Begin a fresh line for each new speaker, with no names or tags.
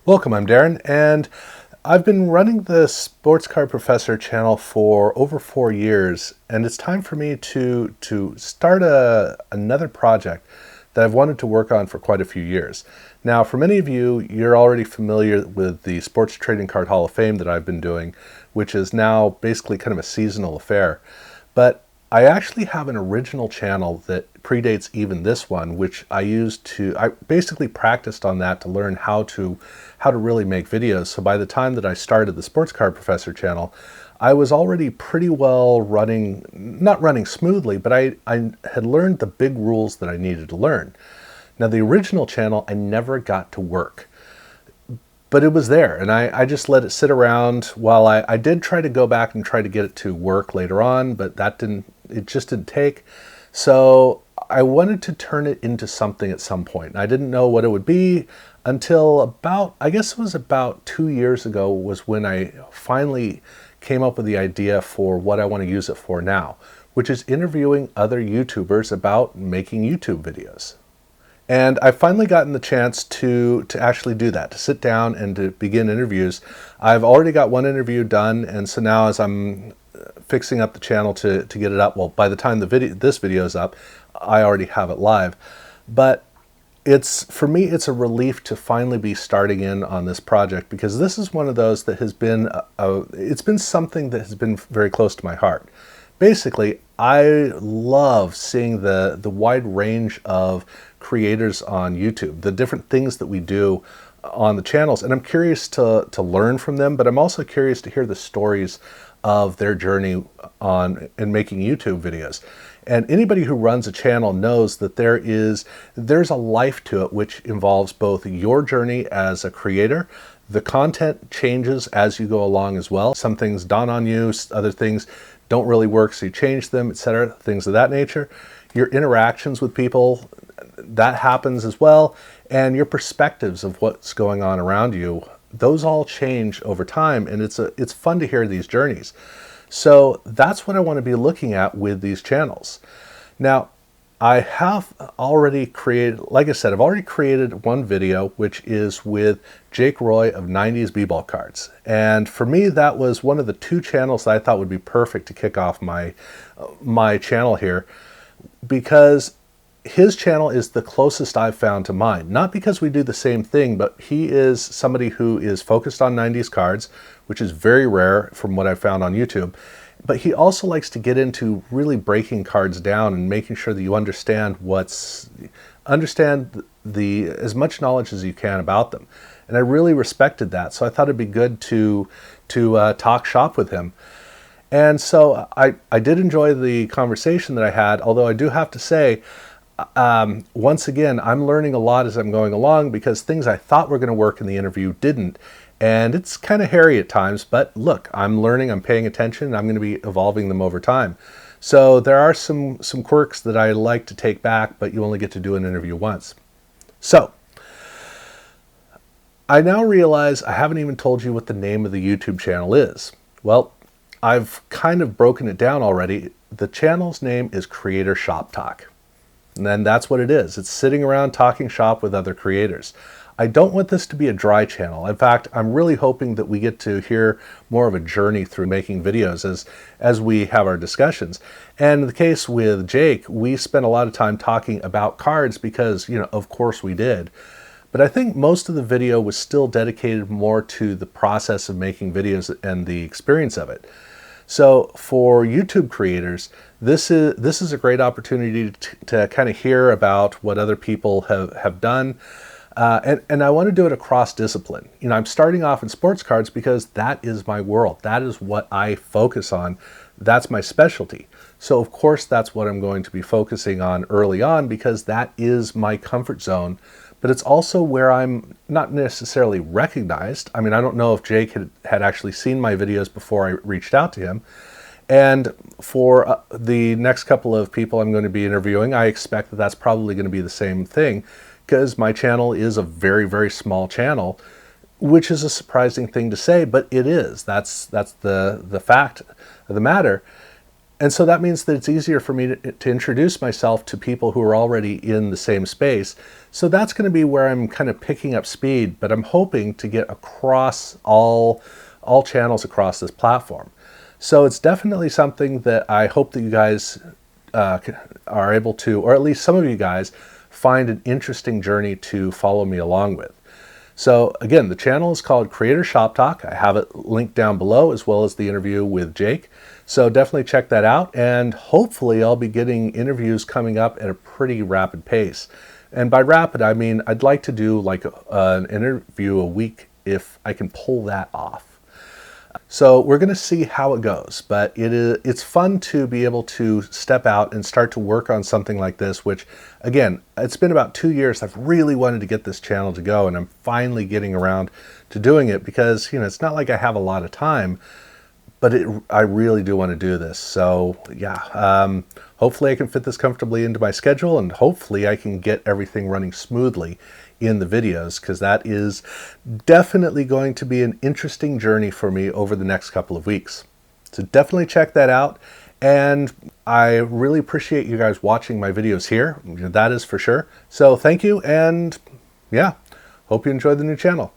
Welcome, I'm Darren, and I've been running the Sports Car Professor channel for over 4 years, and it's time for me to start another project that I've wanted to work on for quite a few years. Now, for many of you, you're already familiar with the Sports Trading Card Hall of Fame that I've been doing, which is now basically kind of a seasonal affair. But I actually have an original channel that predates even this one, which I basically practiced on that to learn how to really make videos. So by the time that I started the Sports Car Professor channel, I was already pretty well running, not running smoothly, but I had learned the big rules that I needed to learn. Now, the original channel, I never got to work. But it was there, and I just let it sit around while I did try to go back and try to get it to work later on, but it just didn't take. So I wanted to turn it into something at some point. I didn't know what it would be until I guess it was about 2 years ago was when I finally came up with the idea for what I want to use it for now, which is interviewing other YouTubers about making YouTube videos. And I've finally gotten the chance to actually do that, to sit down and to begin interviews. I've already got one interview done, and so now as I'm fixing up the channel to get it up, well, by the time this video is up, I already have it live. But for me, it's a relief to finally be starting in on this project, because this is one of those that has been, it's been something that has been very close to my heart. Basically, I love seeing the wide range of creators on YouTube, the different things that we do on the channels, and I'm curious to learn from them, but I'm also curious to hear the stories of their journey in making YouTube videos. And anybody who runs a channel knows that there's a life to it, which involves both your journey as a creator. The content changes as you go along as well. Some things dawn on you, other things don't really work, so you change them, etc., things of that nature. Your interactions with people, that happens as well, and your perspectives of what's going on around you, those all change over time, and it's fun to hear these journeys. So that's what I want to be looking at with these channels. Now, I have already created, like I said, I've already created one video, which is with Jake Roy of 90s B-Ball Cards. And for me, that was one of the two channels that I thought would be perfect to kick off my channel here, because his channel is the closest I've found to mine. Not because we do the same thing, but he is somebody who is focused on 90s cards, which is very rare from what I've found on YouTube. But he also likes to get into really breaking cards down and making sure that you understand as much knowledge as you can about them. And I really respected that, so I thought it'd be good to talk shop with him. And so I did enjoy the conversation that I had, although I do have to say, once again, I'm learning a lot as I'm going along, because things I thought were going to work in the interview didn't. And it's kind of hairy at times, but look, I'm learning, I'm paying attention, and I'm going to be evolving them over time. So there are some quirks that I like to take back, but you only get to do an interview once. So I now realize I haven't even told you what the name of the YouTube channel is. Well, I've kind of broken it down already. The channel's name is Creator Shop Talk. And then that's what it is. It's sitting around talking shop with other creators. I don't want this to be a dry channel. In fact, I'm really hoping that we get to hear more of a journey through making videos as we have our discussions. And in the case with Jake, we spent a lot of time talking about cards because, of course we did. But I think most of the video was still dedicated more to the process of making videos and the experience of it. So for YouTube creators, this is a great opportunity to kind of hear about what other people have done. And I want to do it across discipline. I'm starting off in sports cards because that is my world. That is what I focus on. That's my specialty. So of course, that's what I'm going to be focusing on early on, because that is my comfort zone. But it's also where I'm not necessarily recognized. I mean, I don't know if Jake had actually seen my videos before I reached out to him. And for the next couple of people I'm going to be interviewing, I expect that that's probably going to be the same thing, because my channel is a very, very small channel, which is a surprising thing to say, but it is. That's the fact of the matter. And so that means that it's easier for me to introduce myself to people who are already in the same space. So that's going to be where I'm kind of picking up speed, but I'm hoping to get across all channels across this platform. So it's definitely something that I hope that you guys are able to, or at least some of you guys, find an interesting journey to follow me along with. So again, the channel is called Creator Shop Talk. I have it linked down below, as well as the interview with Jake. So definitely check that out, and hopefully I'll be getting interviews coming up at a pretty rapid pace. And by rapid, I mean I'd like to do like an interview a week if I can pull that off. So we're going to see how it goes, but it's fun to be able to step out and start to work on something like this, which again, it's been about 2 years. I've really wanted to get this channel to go, and I'm finally getting around to doing it because, you know, it's not like I have a lot of time, but I really do want to do this. So yeah, hopefully I can fit this comfortably into my schedule, and hopefully I can get everything running smoothly in the videos, because that is definitely going to be an interesting journey for me over the next couple of weeks. So definitely check that out. And I really appreciate you guys watching my videos here. That is for sure. So thank you. And yeah, hope you enjoy the new channel.